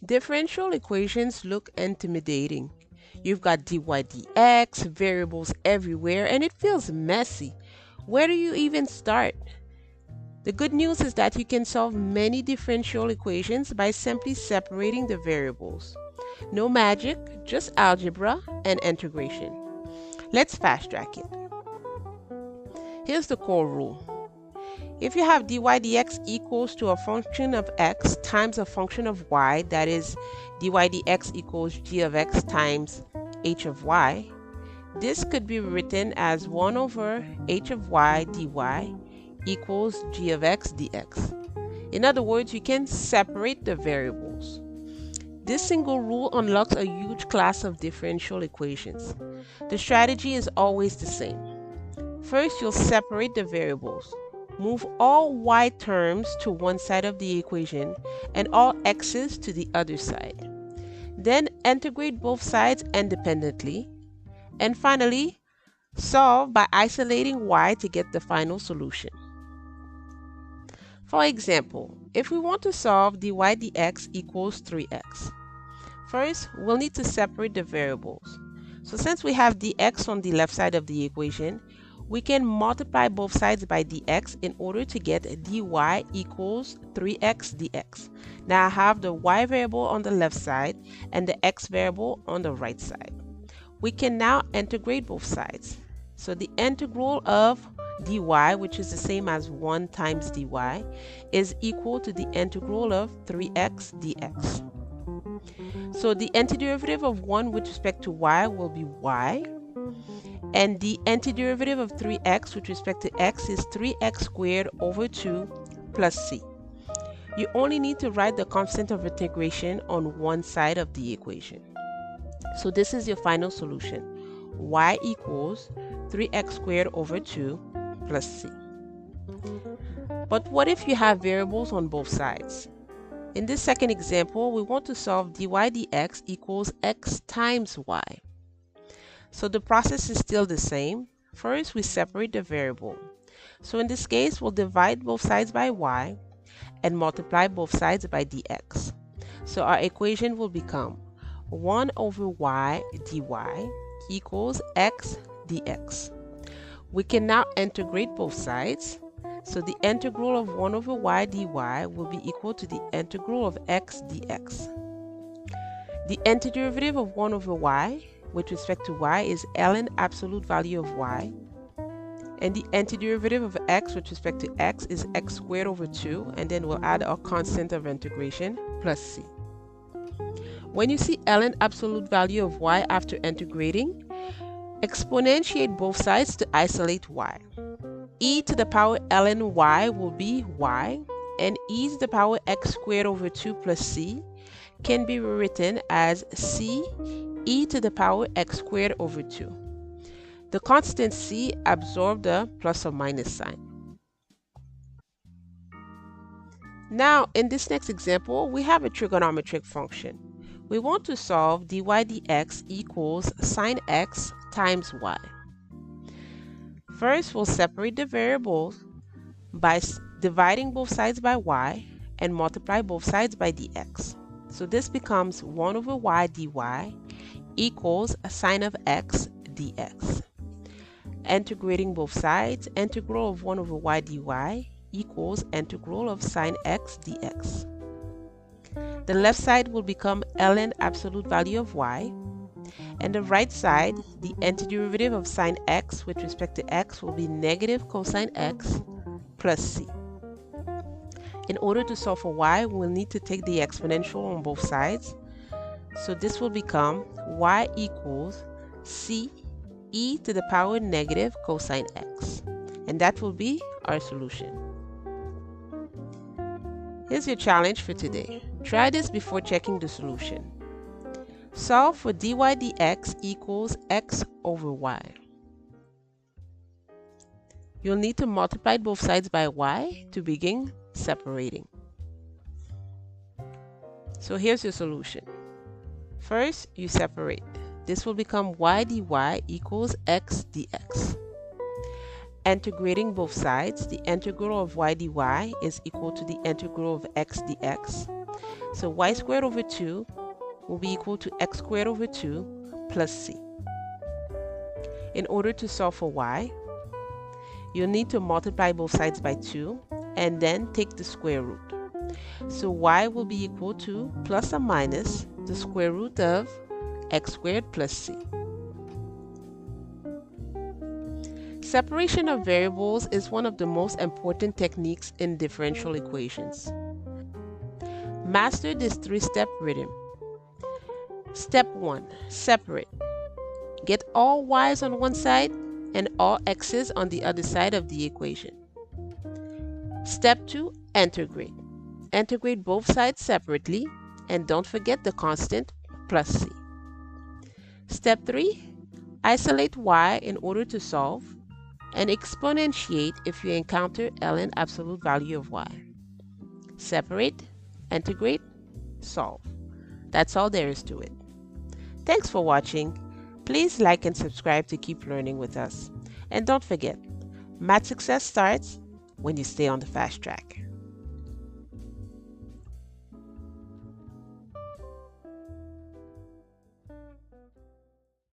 Differential equations look intimidating. You've got dy dx, variables everywhere, and it feels messy. Where do you even start? The good news is that you can solve many differential equations by simply separating the variables. No magic, just algebra and integration. Let's fast track it. Here's the core rule. If you have dy dx equals to a function of x times a function of y, that is dy dx equals g of x times h of y, this could be written as 1 over h of y dy equals g of x dx. In other words, you can separate the variables. This single rule unlocks a huge class of differential equations. The strategy is always the same. First, you'll separate the variables. Move all y terms to one side of the equation and all x's to the other side. Then integrate both sides independently. And finally, solve by isolating y to get the final solution. For example, if we want to solve dy dx equals 3x, first we'll need to separate the variables. So since we have dx on the left side of the equation, we can multiply both sides by dx in order to get dy equals 3x dx. Now I have the y variable on the left side and the x variable on the right side. We can now integrate both sides. So the integral of dy, which is the same as 1 times dy, is equal to the integral of 3x dx. So the antiderivative of 1 with respect to y will be y, and the antiderivative of 3x with respect to x is 3x squared over 2 plus c. You only need to write the constant of integration on one side of the equation. So this is your final solution. Y equals 3x squared over 2 plus c. But what if you have variables on both sides? In this second example, we want to solve dy dx equals x times y. So the process is still the same. First, we separate the variable. So in this case, we'll divide both sides by y and multiply both sides by dx. So our equation will become 1 over y dy equals x dx. We can now integrate both sides. So the integral of 1 over y dy will be equal to the integral of x dx. The antiderivative of 1 over y with respect to y is ln absolute value of y, and the antiderivative of x with respect to x is x squared over 2, and then we'll add our constant of integration plus c. When you see ln absolute value of y after integrating, exponentiate both sides to isolate y. E to the power ln y will be y, and e to the power x squared over 2 plus c can be rewritten as c e to the power x squared over 2. The constant c absorbs the plus or minus sign. Now, in this next example, we have a trigonometric function. We want to solve dy dx equals sine x times y. First, we'll separate the variables by dividing both sides by y and multiply both sides by dx. So this becomes 1 over y dy equals sine of x dx. Integrating both sides, integral of 1 over y dy equals integral of sine x dx. The left side will become ln absolute value of y, and the right side, the antiderivative of sine x with respect to x will be negative cosine x plus c. In order to solve for y, we'll need to take the exponential on both sides. So this will become y equals c e to the power negative cosine x. And that will be our solution. Here's your challenge for today. Try this before checking the solution. Solve for dy dx equals x over y. You'll need to multiply both sides by y to begin separating. So here's your solution. First, you separate. This will become y dy equals x dx. Integrating both sides, the integral of y dy is equal to the integral of x dx. So y squared over 2 will be equal to x squared over 2 plus c. In order to solve for y, you'll need to multiply both sides by 2 and then take the square root. So y will be equal to plus or minus the square root of x squared plus c. Separation of variables is one of the most important techniques in differential equations. Master this 3-step rhythm. Step 1. Separate. Get all y's on one side and all x's on the other side of the equation. Step 2. Integrate. Integrate both sides separately and don't forget the constant plus c. Step 3. Isolate y in order to solve and exponentiate if you encounter ln absolute value of y. Separate, integrate, solve. That's all there is to it. Thanks for watching. Please like and subscribe to keep learning with us. And don't forget, math success starts when you stay on the fast track.